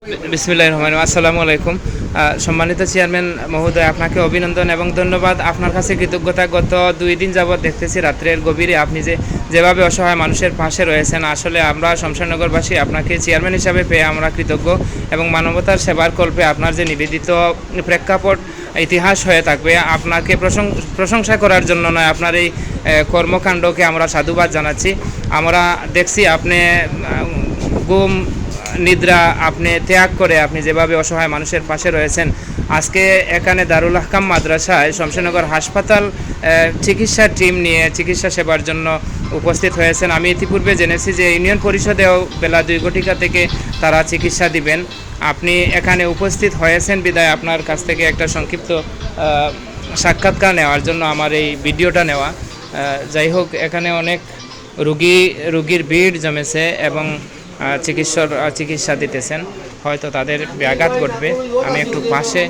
বিসমিল্লাহির রহমানির রহিম। আসসালামু আলাইকুম। সম্মানিত চেয়ারম্যান মহোদয়, আপনাকে অভিনন্দন এবং ধন্যবাদ। আপনার কাছে কৃতজ্ঞতা। গত 2 দিন যাবৎ দেখতেছি রাত্রের গভীরে আপনি যেভাবে অসহায় মানুষের পাশে রয়েছেন। আসলে আমরা শমশেরনগরবাসী আপনাকে চেয়ারম্যান হিসাবে পেয়ে আমরা কৃতজ্ঞ এবং মানবতার সেবার কল্পে আপনার যে নিবেদিত প্রেক্ষাপট ইতিহাস হয়ে থাকবে। আপনাকে প্রশংসা করার জন্য নয়, আপনার এই কর্মকাণ্ডকে আমরা সাধুবাদ জানাচ্ছি। আমরা দেখছি আপনি গুম নিদ্রা আপনি ত্যাগ করে আপনি যেভাবে অসহায় মানুষের পাশে রয়েছেন। আজকে এখানে দারুল আহকাম মাদ্রাসায় শমশেরনগর হাসপাতাল চিকিৎসার টিম নিয়ে চিকিৎসা সেবার জন্য উপস্থিত হয়েছেন। আমি ইতিপূর্বে জেনেছি যে ইউনিয়ন পরিষদেও বেলা 2 ঘটিকা থেকে তারা চিকিৎসা দিবেন। আপনি এখানে উপস্থিত হয়েছেন বিদায় আপনার কাছ থেকে একটা সংক্ষিপ্ত সাক্ষাৎকার নেওয়ার জন্য আমার এই ভিডিওটা নেওয়া। যাই হোক, এখানে অনেক রুগীর ভিড় জমেছে এবং চিকিৎসা দিতেছেন, হয়তো তাদের ব্যাঘাত ঘটবে। আমি একটু পাশে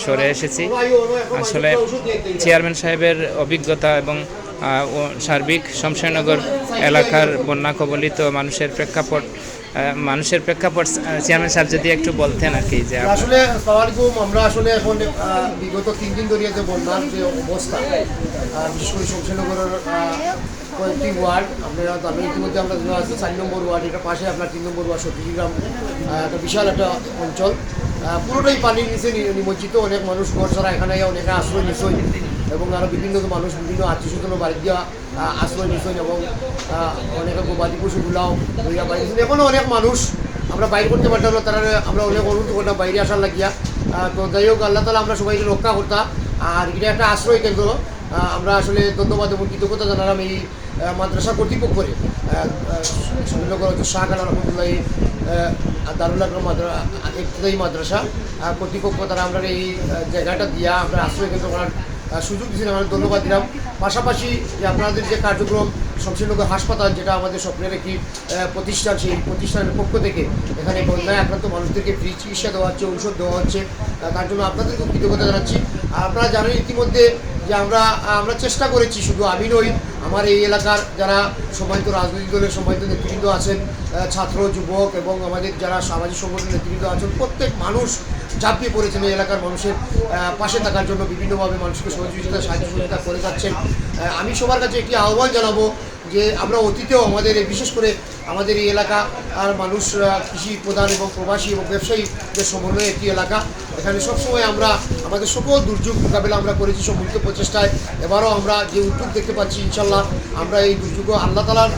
সরে এসেছি। আসলে চেয়ারম্যান সাহেবের অভিজ্ঞতা এবং সার্বিক শমশেরনগর এলাকার বন্যা কবলিত মানুষের প্রেক্ষাপট চেয়ারম্যান সাহেব যদি একটু বলতেন আর কি। যে আসলে আমরা আসলে এখন বিগত 3 দিন ধরে যে বন্যার যে অবস্থা, বিশেষ করে শমশেরনগরের কয়েকটি ওয়ার্ড আমি ইতিমধ্যে আমরা আছে 4 নম্বর ওয়ার্ড, এটা পাশে আপনার 3 নম্বর ওয়ার্ড সতীগ্রাম, একটা বিশাল একটা অঞ্চল, পুরোটাই পানির নিচে নিমজ্জিত। অনেক মানুষ ঘর ছাড়া এখানে অনেকে আশ্রয় নিশ্চয় এবং আরও বিভিন্ন মানুষ বিভিন্ন আত্মীয় স্বজন বাড়ি দিয়া আশ্রয় নিশ্চয় এবং অনেকে গবাদি পশুগুলাও বইয়া বাইরে। এখনও অনেক মানুষ আমরা বাইরে করতে পারতাম না, তারা আমরা অনেক অনুরোধ করতাম বাইরে আসার লাগিয়া। তো যাই হোক, আল্লাহ তালা আমরা সবাইকে রক্ষা করতাম। আর এটা একটা আশ্রয় কেন্দ্র। আমরা আসলে ধন্যবাদ এবং কৃতজ্ঞতা জানালাম এই মাদ্রাসা কর্তৃপক্ষরে, শমশেরনগর শাহ আলা রহমতুল্লাহ দারুল আহকাম ইবতিদায়ী মাদ্রাসা কর্তৃপক্ষ, তারা আমরা এই জায়গাটা দিয়া আমরা আশ্রয় কেন্দ্র করার সুযোগ দিয়েছিলাম, আমরা ধন্যবাদ দিলাম। পাশাপাশি আপনাদের যে কার্যক্রম শমশেরনগর হাসপাতাল, যেটা আমাদের স্বপ্নের একটি প্রতিষ্ঠান, সেই প্রতিষ্ঠানের পক্ষ থেকে এখানে বন্যায় আক্রান্ত মানুষদেরকে ফ্রি চিকিৎসা দেওয়া হচ্ছে, ঔষধ দেওয়া হচ্ছে, তার জন্য আপনাদেরকে কৃতজ্ঞতা জানাচ্ছি। আর আপনারা জানেন ইতিমধ্যে যে আমরা চেষ্টা করেছি, শুধু আমি নই, আমার এই এলাকার যারা সম্মানিত রাজনৈতিক দলের সম্মানিত নেতৃবৃন্দ আছেন, ছাত্র যুবক এবং আমাদের যারা সামাজিক সংগঠনের নেতৃবৃন্দ আছেন, প্রত্যেক মানুষ ঝাঁপিয়ে পড়েছেন এই এলাকার মানুষের পাশে থাকার জন্য, বিভিন্নভাবে মানুষকে সাহায্য সহযোগিতা করে যাচ্ছেন। আমি সবার কাছে একটি আহ্বান জানাবো যে আমরা অতীতেও আমাদের বিশেষ করে আমাদের এই এলাকা আর মানুষ কৃষি প্রধান এবং প্রবাসী এবং ব্যবসায়ীদের সমন্বয়ে একটি এলাকা। এখানে সবসময় আমরা আমাদের সকল দুর্যোগ মোকাবেলা আমরা করেছি সম্মিলিত প্রচেষ্টায়। এবারও আমরা যে উদ্যোগ দেখতে পাচ্ছি, ইনশাল্লাহ আমরা এই দুর্যোগ আল্লাহ তাআলার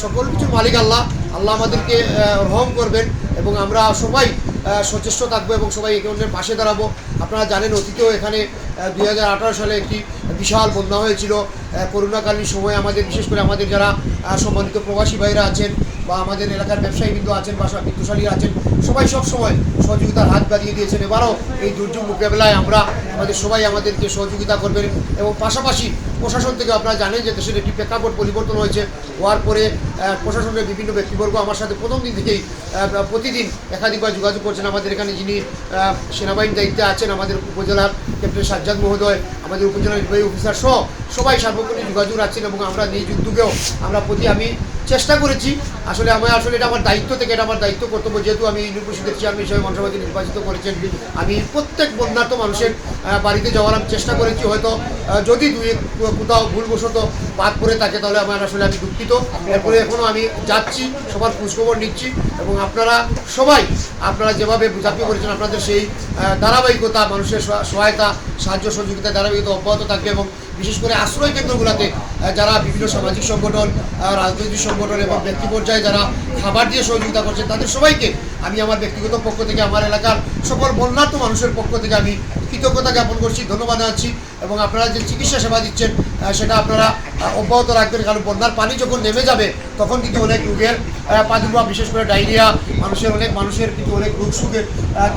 সকল কিছুর মালিক আল্লাহ আমাদেরকে রহম করবেন এবং আমরা সবাই সচেষ্ট থাকবো এবং সবাই একে অন্যের পাশে দাঁড়াবো। আপনারা জানেন অতীতেও এখানে 2018 সালে একটি বিশাল বন্যা হয়েছিল। করোনাকালীন সময়ে আমাদের বিশেষ করে আমাদের যারা সম্মানিত প্রবাসী ভাইরা আছেন বা আমাদের এলাকার ব্যবসায়ীবৃন্দ আছেন বা বিত্তশালীরা আছেন, সবাই সব সময় সহযোগিতার হাত বাড়িয়ে দিয়েছেন। এবারও এই দুর্যোগ মোকাবেলায় আমাদের সবাই আমাদেরকে সহযোগিতা করবেন এবং পাশাপাশি প্রশাসন থেকে আপনারা জানেন যে দেশের একটি প্রেক্ষাপট পরিবর্তন হয়েছে। হওয়ার পরে প্রশাসনের বিভিন্ন ব্যক্তিবর্গ আমার সাথে প্রথম দিন থেকেই প্রতিদিন একাধিকবার যোগাযোগ করছেন। আমাদের এখানে যিনি সেনাবাহিনীর দায়িত্বে আছেন, আমাদের উপজেলার ক্যাপ্টেন সাজ্জাদ মহোদয়, আমাদের উপজেলার নির্বাহী অফিসার সহ সবাই সার্বক্ষণিক যোগাযোগ রাখছেন এবং আমরা নিজ উদ্যোগেও আমি চেষ্টা করেছি। আসলে এটা আমার দায়িত্ব থেকে, এটা আমার দায়িত্ব কর্তব্য, যেহেতু আমি ইউনিয়ন পরিষদের চেয়ারম্যান হিসেবে মনসাবাদী নির্বাচিত করেছেন। আমি প্রত্যেক বন্যার্ত মানুষের বাড়িতে যাওয়ার আমি চেষ্টা করেছি। হয়তো যদি কোথাও ভুলবশত বাদ পড়ে থাকে তাহলে আমি দুঃখিত। এরপরে এখনও আমি যাচ্ছি, সবার খোঁজখবর নিচ্ছি এবং আপনারা যেভাবে ঝাঁপিয়ে পড়েছেন, আপনাদের সেই ধারাবাহিকতা, মানুষের সহায়তা, সাহায্য সহযোগিতা ধারাবাহিকতা অব্যাহত থাকবে এবং বিশেষ করে আশ্রয় কেন্দ্রগুলোতে যারা বিভিন্ন সামাজিক সংগঠন, রাজনৈতিক সংগঠন এবং ব্যক্তি পর্যায়ে যারা খাবার দিয়ে সহযোগিতা করছেন, তাদের সবাইকে আমি আমার ব্যক্তিগত পক্ষ থেকে, আমার এলাকার সকল বন্যার্ত মানুষের পক্ষ থেকে আমি কৃতজ্ঞতা জ্ঞাপন করছি, ধন্যবাদ জানাচ্ছি। এবং আপনারা যে চিকিৎসা সেবা দিচ্ছেন সেটা আপনারা অব্যাহত রাখবেন, কারণ বন্যার পানি যখন নেমে যাবে তখন কিন্তু অনেক রোগের প্রাদুর্ভাব, বিশেষ করে ডায়রিয়া, অনেক মানুষের কিন্তু অনেক রোগ সুখের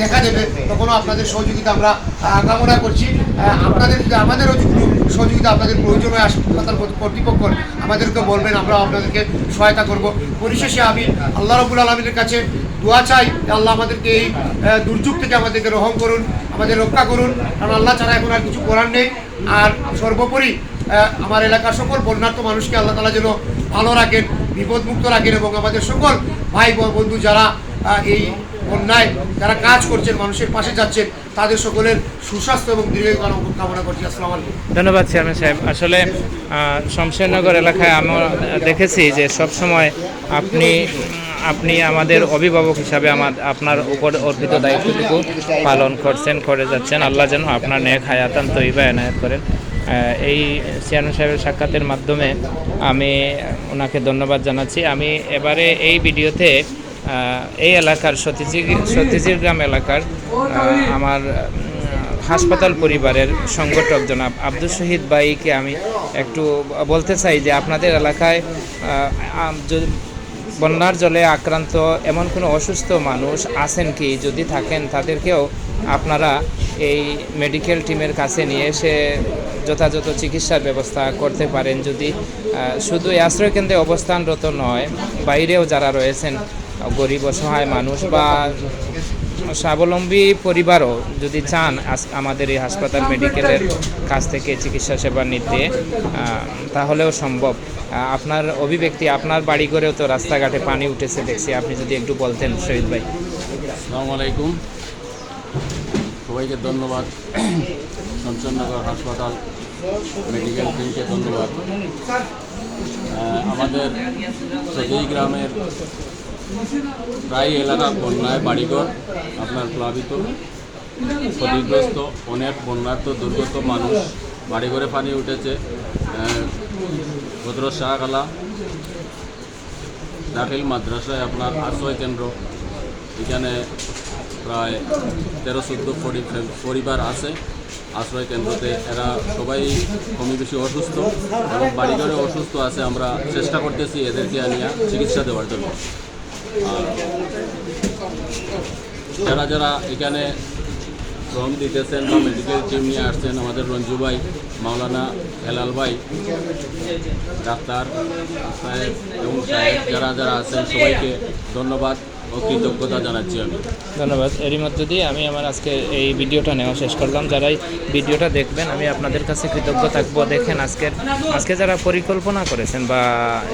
দেখা দেবে। তখনও আপনাদের সহযোগিতা আমরা কামনা করছি। আমাদেরও সহযোগিতা আপনাদের প্রয়োজন হয়, হাসপাতাল কর্তৃপক্ষ আমাদেরকে বলবেন, আমরা আপনাদেরকে সহায়তা করব। পরিশেষে আমি আল্লাহ রাব্বুল আলামিনের কাছে দোয়া চাই, আল্লাহ আমাদেরকে এই দুর্যোগ থেকে আমাদেরকে রহম করুন, আমাদের রক্ষা করুন, কারণ আল্লাহ ছাড়া এখন আর কিছু করার নেই। আর সর্বোপরি আমার এলাকার সকল বন্যার্ত মানুষকে আল্লাহ তাআলা যেন ভালো রাখেন, বিপদমুক্ত রাখেন এবং আমাদের সকল ভাই বন্ধু যারা এই বন্যায় যারা কাজ করছেন, মানুষের পাশে যাচ্ছেন, তাদের সকলের সুস্বাস্থ্য এবং দীর্ঘায়ু কামনা করছি। আসসালামু আলাইকুম। ধন্যবাদ চেয়ারম্যান সাহেব। আসলে শমশেরনগর এলাকায় আমরা দেখেছি যে সবসময় আপনি আমাদের অভিভাবক হিসাবে আপনার উপর অর্পিত দায়িত্বটুকু পালন করে যাচ্ছেন। আল্লাহ যেন আপনার নেক হায়াতান তৈবা এনায়েত করেন। এই চেয়ারম্যান সাহেবের সাক্ষাতের মাধ্যমে আমি ওনাকে ধন্যবাদ জানাচ্ছি। আমি এবারে এই ভিডিওতে এই এলাকার সতীজির গ্রাম এলাকার আমার হাসপাতাল পরিবারের সংগঠক জনাব আব্দুল শহীদ ভাইকে আমি একটু বলতে চাই যে আপনাদের এলাকায় বন্যার জলে আক্রান্ত এমন কোনো অসুস্থ মানুষ আছেন কি? যদি থাকেন তাদেরকেও আপনারা এই মেডিকেল টিমের কাছে নিয়ে এসে যথাযথ চিকিৎসার ব্যবস্থা করতে পারেন। যদি শুধু এই আশ্রয়কেন্দ্রে অবস্থানরত নয়, বাইরেও যারা রয়েছেন গরিব অসহায় মানুষ বা স্বাবলম্বী পরিবারও যদি চান আমাদের এই হাসপাতাল মেডিকেলের কাছ থেকে চিকিৎসা সেবা নিতে, তাহলেও সম্ভব। আপনার অভিব্যক্তি, আপনার বাড়ি করেও তো রাস্তাঘাটে পানি উঠেছে দেখছি, আপনি যদি একটু বলতেন শহীদ ভাই। আসসালামু আলাইকুম, সবাইকে ধন্যবাদ। শমশেরনগর হাসপাতাল মেডিকেল টিমকে ধন্যবাদ। আমাদের সদী গ্রামের প্রায় এলাকা বন্যায় বাড়িঘর আপনার প্লাবিত, ক্ষতিগ্রস্ত, অনেক বন্যার্থ দুর্গত মানুষ, বাড়িঘরে পানি উঠেছে। ভদ্র শাহগালা দাখিল মাদ্রাসায় আপনার আশ্রয় কেন্দ্র, এখানে প্রায় 13-14 পরিবার আছে আশ্রয় কেন্দ্রতে। এরা সবাই কমই বেশি অসুস্থ এবং বাড়িঘরে অসুস্থ আছে। আমরা চেষ্টা করতেছি এদেরকে আনিয়া চিকিৎসা দেওয়ার জন্য। আর যারা এখানে শ্রম দিতেছেন বা মেডিকেল টিম নিয়ে আসছেন, আমাদের রঞ্জু ভাই, মাওলানা হেলাল ভাই, ডাক্তার সাহেব এবং সাহেব যারা আছেন, সবাইকে ধন্যবাদ ও কৃতজ্ঞতা জানাচ্ছি আমি। ধন্যবাদ। এরই মধ্য দিয়ে আমি আমার আজকে এই ভিডিওটা নেওয়া শেষ করলাম। যারাই ভিডিওটা দেখবেন আমি আপনাদের কাছে কৃতজ্ঞ থাকবো। দেখেন আজকে যারা পরিকল্পনা করেছেন বা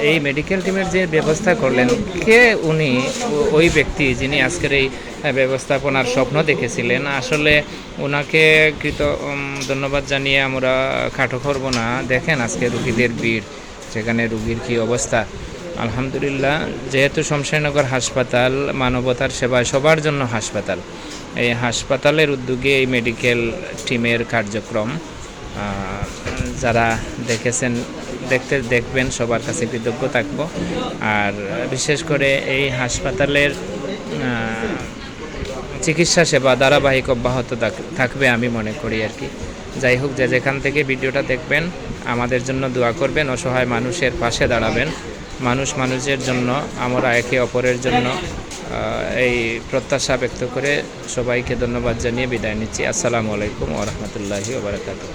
এই মেডিকেল টিমের যে ব্যবস্থা করলেন, কে উনি ওই ব্যক্তি যিনি আজকের এই ব্যবস্থাপনার স্বপ্ন দেখেছিলেন। আসলে ওনাকে ধন্যবাদ জানিয়ে আমরা খাটো করবো না। দেখেন আজকে রুগীদের ভিড়, সেখানে রুগীর কী অবস্থা। আলহামদুলিল্লাহ, যেহেতু শমশেরনগর হাসপাতাল মানবতার সেবায় সবার জন্য হাসপাতাল, এই হাসপাতালের উদ্যোগে এই মেডিকেল টিমের কার্যক্রম যারা দেখবেন সবার কাছে কৃতজ্ঞ থাকব। আর বিশেষ করে এই হাসপাতালের চিকিৎসা সেবা ধারাবাহিক অব্যাহত থাকবে আমি মনে করি আর কি। যাই হোক, যেখান থেকে ভিডিওটা দেখবেন আমাদের জন্য দোয়া করবেন, অসহায় মানুষের পাশে দাঁড়াবেন। মানুষের জন্য, আমরা একে অপরের জন্য এই প্রত্যাশা ব্যক্ত করে সবাইকে ধন্যবাদ জানিয়ে বিদায় নিচ্ছি। আসসালামু আলাইকুম ওয়া রাহমাতুল্লাহি ওয়া বারাকাতুহু।